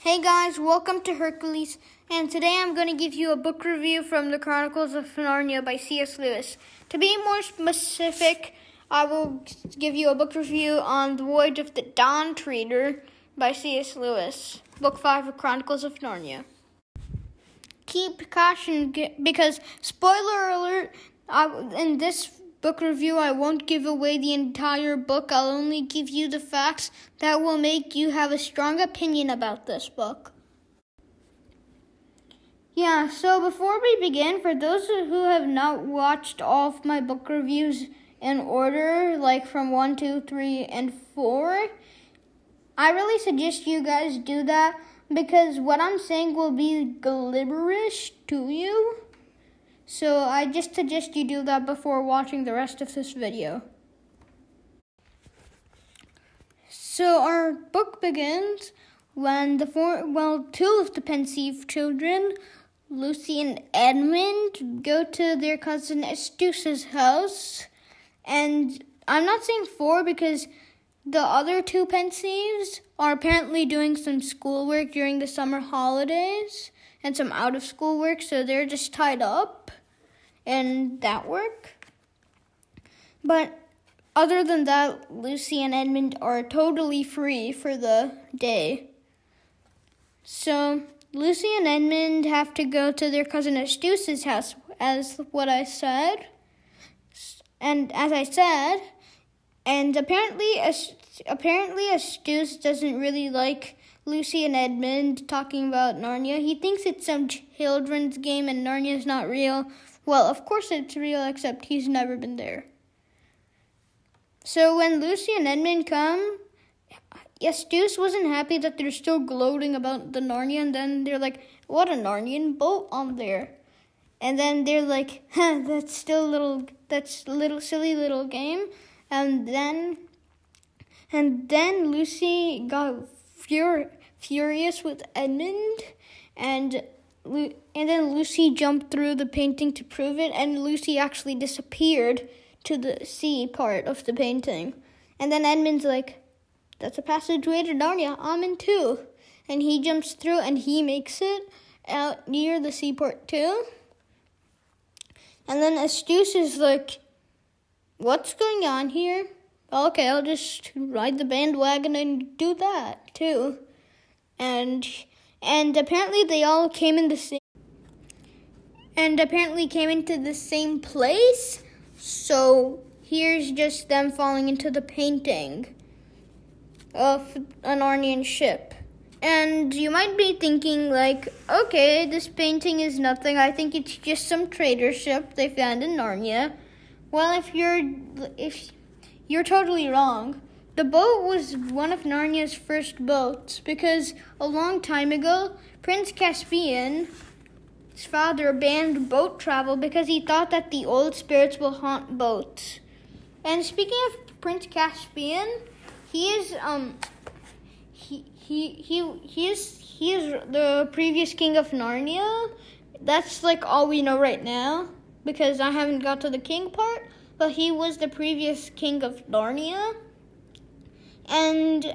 Hey guys, welcome to Hercules, and today I'm going to give you a book review from the Chronicles of Narnia by C.S. Lewis. To be more specific, I will give you a book review on The Voyage of the Dawn Treader by C.S. Lewis, Book 5 of Chronicles of Narnia. Keep caution, because, spoiler alert, in this book review, I won't give away the entire book. I'll only give you the facts that will make you have a strong opinion about this book. Yeah, so before we begin, for those who have not watched all of my book reviews in order, like from 1, 2, 3, and 4, I really suggest you guys do that because what I'm saying will be gibberish to you. So I just suggest you do that before watching the rest of this video. So our book begins when two of the pensive children, Lucy and Edmund, go to their cousin Eustace's house. And I'm not saying 4 because the other two pensives are apparently doing some schoolwork during the summer holidays and some out-of-school work, so they're just tied up in that work. But other than that, Lucy and Edmund are totally free for the day. So Lucy and Edmund have to go to their cousin Eustace's house, as what I said. And as I said, and apparently Eustace doesn't really like Lucy and Edmund talking about Narnia. He thinks it's some children's game and Narnia's not real. Well, of course it's real, except he's never been there. So when Lucy and Edmund come, Eustace wasn't happy that they're still gloating about the Narnia, and then they're like, what a Narnian boat on there. And then they're like, that's a little silly little game. And then Lucy got furious with Edmund, and then Lucy jumped through the painting to prove it, and Lucy actually disappeared to the sea part of the painting. And then Edmund's like, that's a passageway to Narnia, I'm in too. And he jumps through and he makes it out near the seaport too. And then Eustace is like, what's going on here? Okay, I'll just ride the bandwagon and do that too. And apparently they all came into the same place. So here's just them falling into the painting of an Narnian ship. And you might be thinking like, okay, this painting is nothing. I think it's just some trader ship they found in Narnia. Well, if you're totally wrong. The boat was one of Narnia's first boats because a long time ago, Prince Caspian, his father, banned boat travel because he thought that the old spirits will haunt boats. And speaking of Prince Caspian, he is the previous king of Narnia. That's like all we know right now because I haven't got to the king part. But he was the previous king of Narnia. And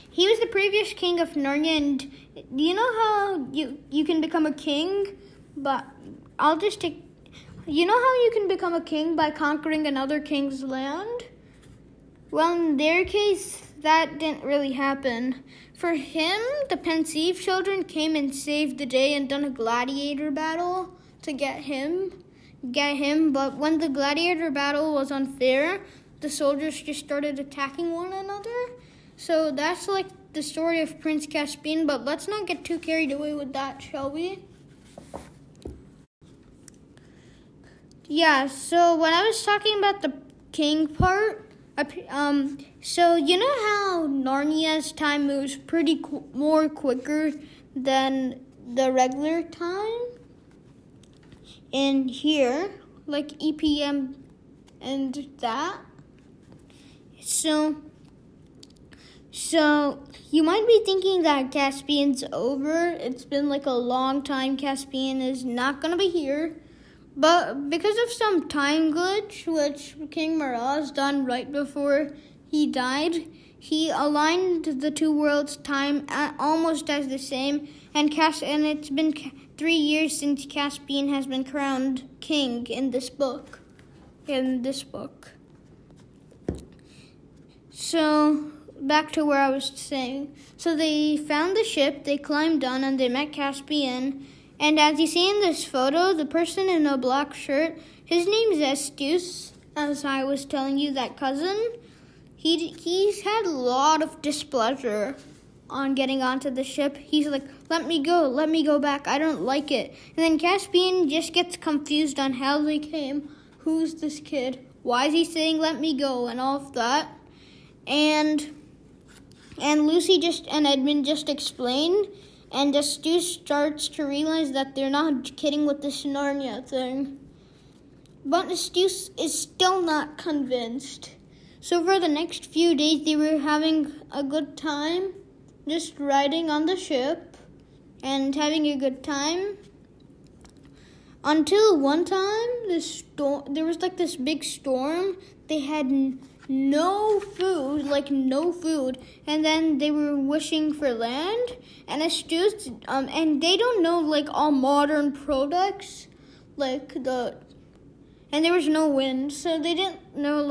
he was the previous king of Narnia. And do you know how you can become a king? But you know how you can become a king by conquering another king's land? Well, in their case, that didn't really happen. For him, the pensive children came and saved the day and done a gladiator battle to get him, but when the gladiator battle was unfair, the soldiers just started attacking one another. So that's like the story of Prince Caspian, but let's not get too carried away with that, shall we? Yeah, so when I was talking about the king part, so you know how Narnia's time moves pretty more quicker than the regular time? In here, like EPM and that. So you might be thinking that Caspian's over. It's been like a long time. Caspian is not going to be here. But because of some time glitch, which King Miraz done right before he died, he aligned the two worlds' time almost as the same, and it's been 3 years since Caspian has been crowned king in this book. So, back to where I was saying. So they found the ship, they climbed on, and they met Caspian. And as you see in this photo, the person in a black shirt, his name is Estus, as I was telling you, that cousin. He's had a lot of displeasure on getting onto the ship. He's like, let me go back, I don't like it. And then Caspian just gets confused on how they came. Who's this kid? Why is he saying let me go and all of that? And Lucy and Edmund just explained, and Stu starts to realize that they're not kidding with this Narnia thing. But Stu is still not convinced. So for the next few days, they were having a good time, just riding on the ship and having a good time. Until one time, there was like this big storm. They had no food, and then they were wishing for land. And and they don't know like all modern products, and there was no wind, so they didn't know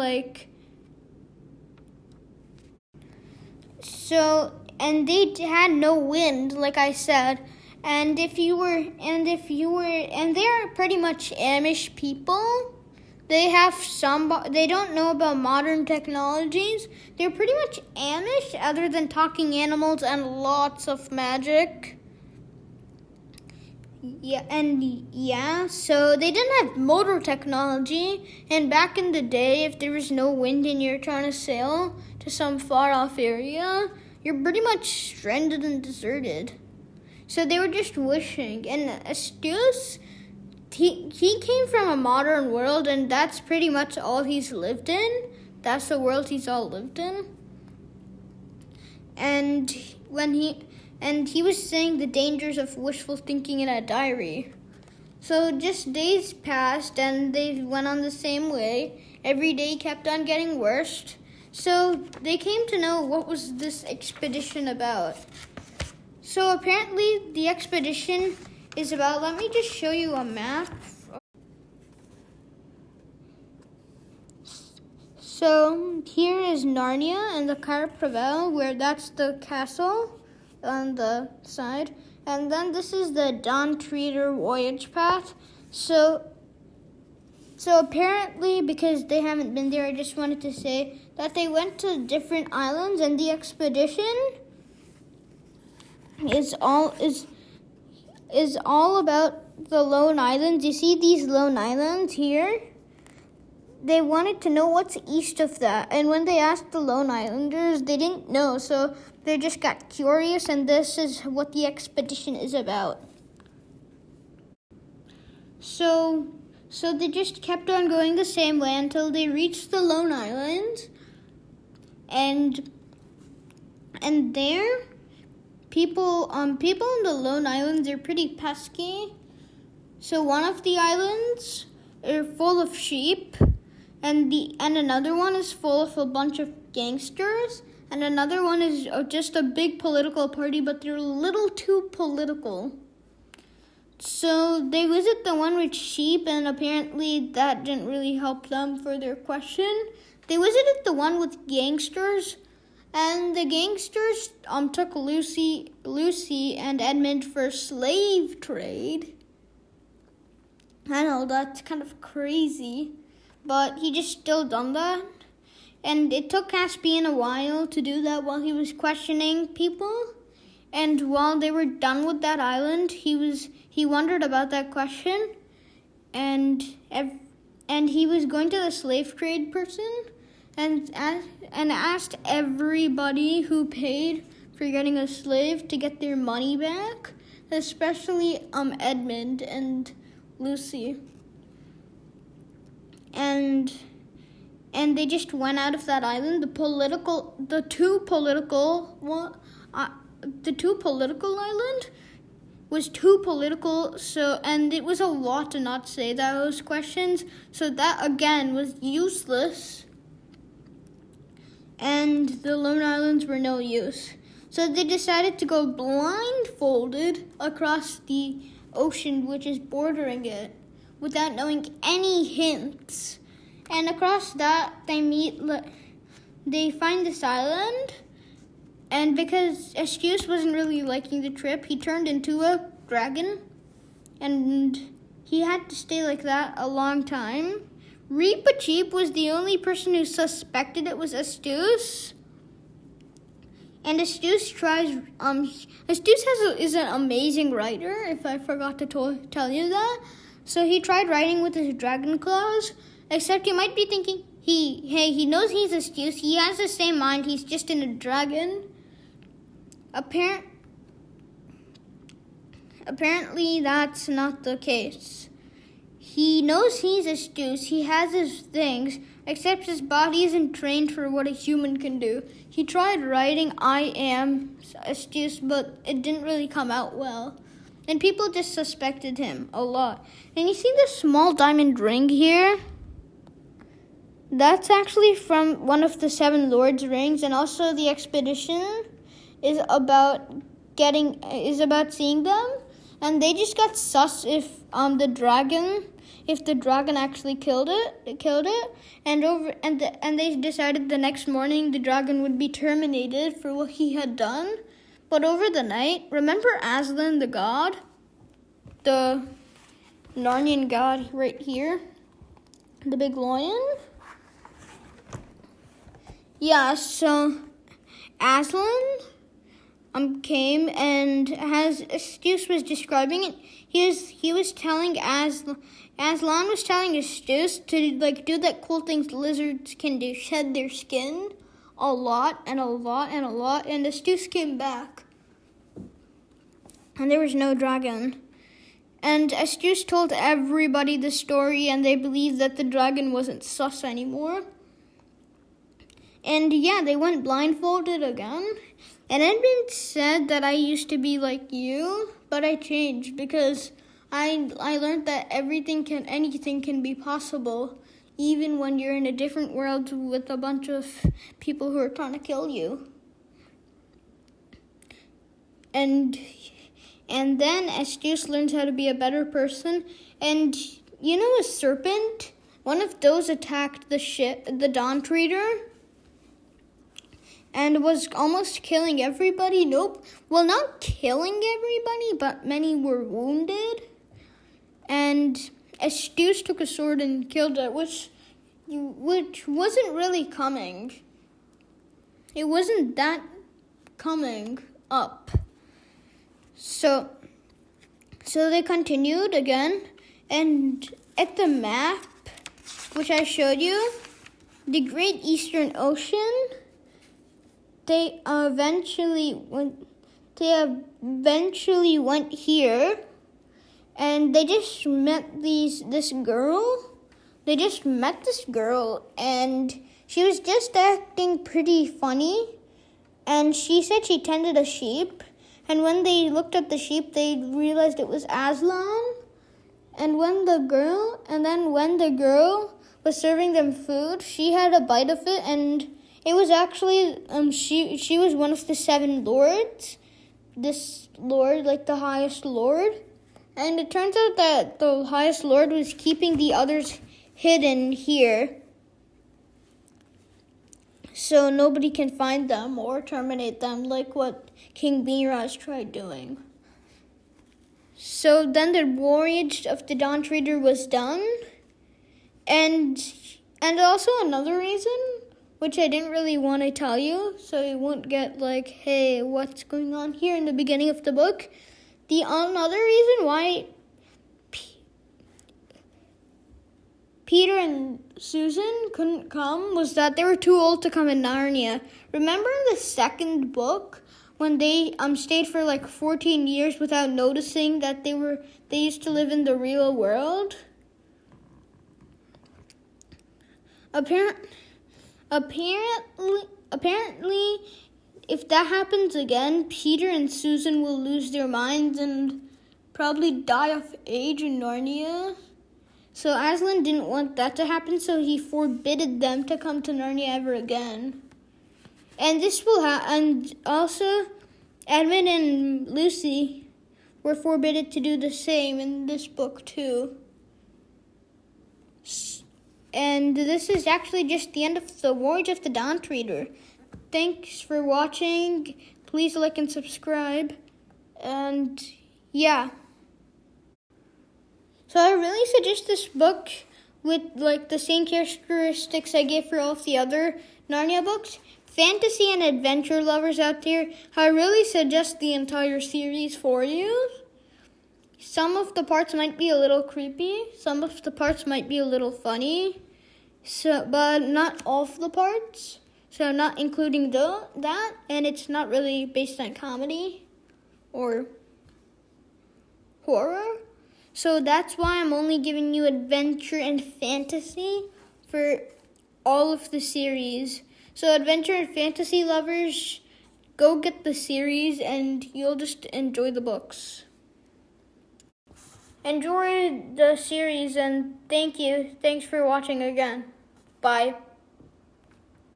and they had no wind, like I said. And they're pretty much Amish people. They don't know about modern technologies. They're pretty much Amish, other than talking animals and lots of magic. So they didn't have motor technology. And back in the day, if there was no wind and you're trying to sail to some far off area, you're pretty much stranded and deserted. So they were just wishing. And Astus, he came from a modern world, and that's pretty much all he's lived in. That's the world he's all lived in. And he was saying the dangers of wishful thinking in a diary. So just days passed, and they went on the same way. Every day kept on getting worse. So they came to know what was this expedition about. So apparently the expedition is about, let me just show you a map. So here is Narnia and the Carte Prevel, where that's the castle on the side. And then this is the Dawn Treader Voyage path. So apparently, because they haven't been there, I just wanted to say that they went to different islands, and the expedition is all about the lone islands. You see these lone islands here? They wanted to know what's east of that. And when they asked the lone islanders, they didn't know. So they just got curious, and this is what the expedition is about. So they just kept on going the same way until they reached the lone islands. And there, people in the lone islands are pretty pesky. So one of the islands are full of sheep, and another one is full of a bunch of gangsters, and another one is just a big political party, but they're a little too political. So they visit the one with sheep, and apparently that didn't really help them for their question. They visited the one with gangsters, and the gangsters took Lucy and Edmund for slave trade. I know, that's kind of crazy, but he just still done that. And it took Caspian a while to do that while he was questioning people. And while they were done with that island, he wondered about that question, and he was going to the slave trade person and asked everybody who paid for getting a slave to get their money back, especially Edmund and Lucy. And they just went out of that island. The two political island was too political, and it was a lot to not say those questions, so that again was useless. and the lone islands were no use. So they decided to go blindfolded across the ocean which is bordering it without knowing any hints. And across that, they find this island, and because Estius wasn't really liking the trip, he turned into a dragon, and he had to stay like that a long time. Reepicheep was the only person who suspected it was Estius. And Estius is an amazing writer, if I forgot to tell you that. So he tried writing with his dragon claws, except you might be thinking, he knows he's Estius, he has the same mind, he's just in a dragon. Apparently that's not the case. He knows he's Estius, he has his things, except his body isn't trained for what a human can do. He tried writing I am Estius, but it didn't really come out well. And people just suspected him a lot. And you see this small diamond ring here? That's actually from one of the 7 Lords' rings, and also the expedition is about seeing them. And they just got sus if the dragon actually killed it, and they decided the next morning the dragon would be terminated for what he had done. But over the night, remember Aslan the god, the Narnian god right here, the big lion? Yeah, so Aslan came, and as Estius was describing it, he was telling Aslan was telling Estius to do that cool things lizards can do, shed their skin a lot, and Estius came back, and there was no dragon. And Estius told everybody the story, and they believed that the dragon wasn't sus anymore. And yeah, they went blindfolded again. And Edmund said that I used to be like you, but I changed because I learned that anything can be possible, even when you're in a different world with a bunch of people who are trying to kill you. And then Estius learns how to be a better person. And you know a serpent? One of those attacked the Dawn Trader, and was almost killing everybody. Nope. Well, not killing everybody, but many were wounded. And Estius took a sword and killed it, which wasn't really coming. It wasn't that coming up. So they continued again, and at the map, which I showed you, the Great Eastern Ocean, they eventually went here, and they just met this girl. They just met this girl, and she was just acting pretty funny, and she said she tended a sheep, and when they looked at the sheep, they realized it was Aslan. And when the girl was serving them food, she had a bite of it, and it was actually, she was one of the 7 lords, this lord, like the highest lord. And it turns out that the highest lord was keeping the others hidden here, so nobody can find them or terminate them, like what King Miraz tried doing. So then the voyage of the Dawn Trader was done, and also another reason, which I didn't really want to tell you, so you won't get like, hey, what's going on here in the beginning of the book. The another reason why Peter and Susan couldn't come was that they were too old to come in Narnia. Remember in the second book when they stayed for like 14 years without noticing that they used to live in the real world? Apparently, if that happens again, Peter and Susan will lose their minds and probably die of age in Narnia. So Aslan didn't want that to happen, so he forbidded them to come to Narnia ever again. And and also Edmund and Lucy were forbidden to do the same in this book too. And this is actually just the end of the Voyage of the Dawn Treader. Thanks for watching. Please like and subscribe. And yeah. So I really suggest this book with like the same characteristics I gave for all of the other Narnia books. Fantasy and adventure lovers out there, I really suggest the entire series for you. Some of the parts might be a little creepy. Some of the parts might be a little funny. But not all of the parts. So not including that. And it's not really based on comedy or horror. So that's why I'm only giving you adventure and fantasy for all of the series. So adventure and fantasy lovers, go get the series and you'll just enjoy the books. Enjoy the series and thank you. Thanks for watching again. Bye.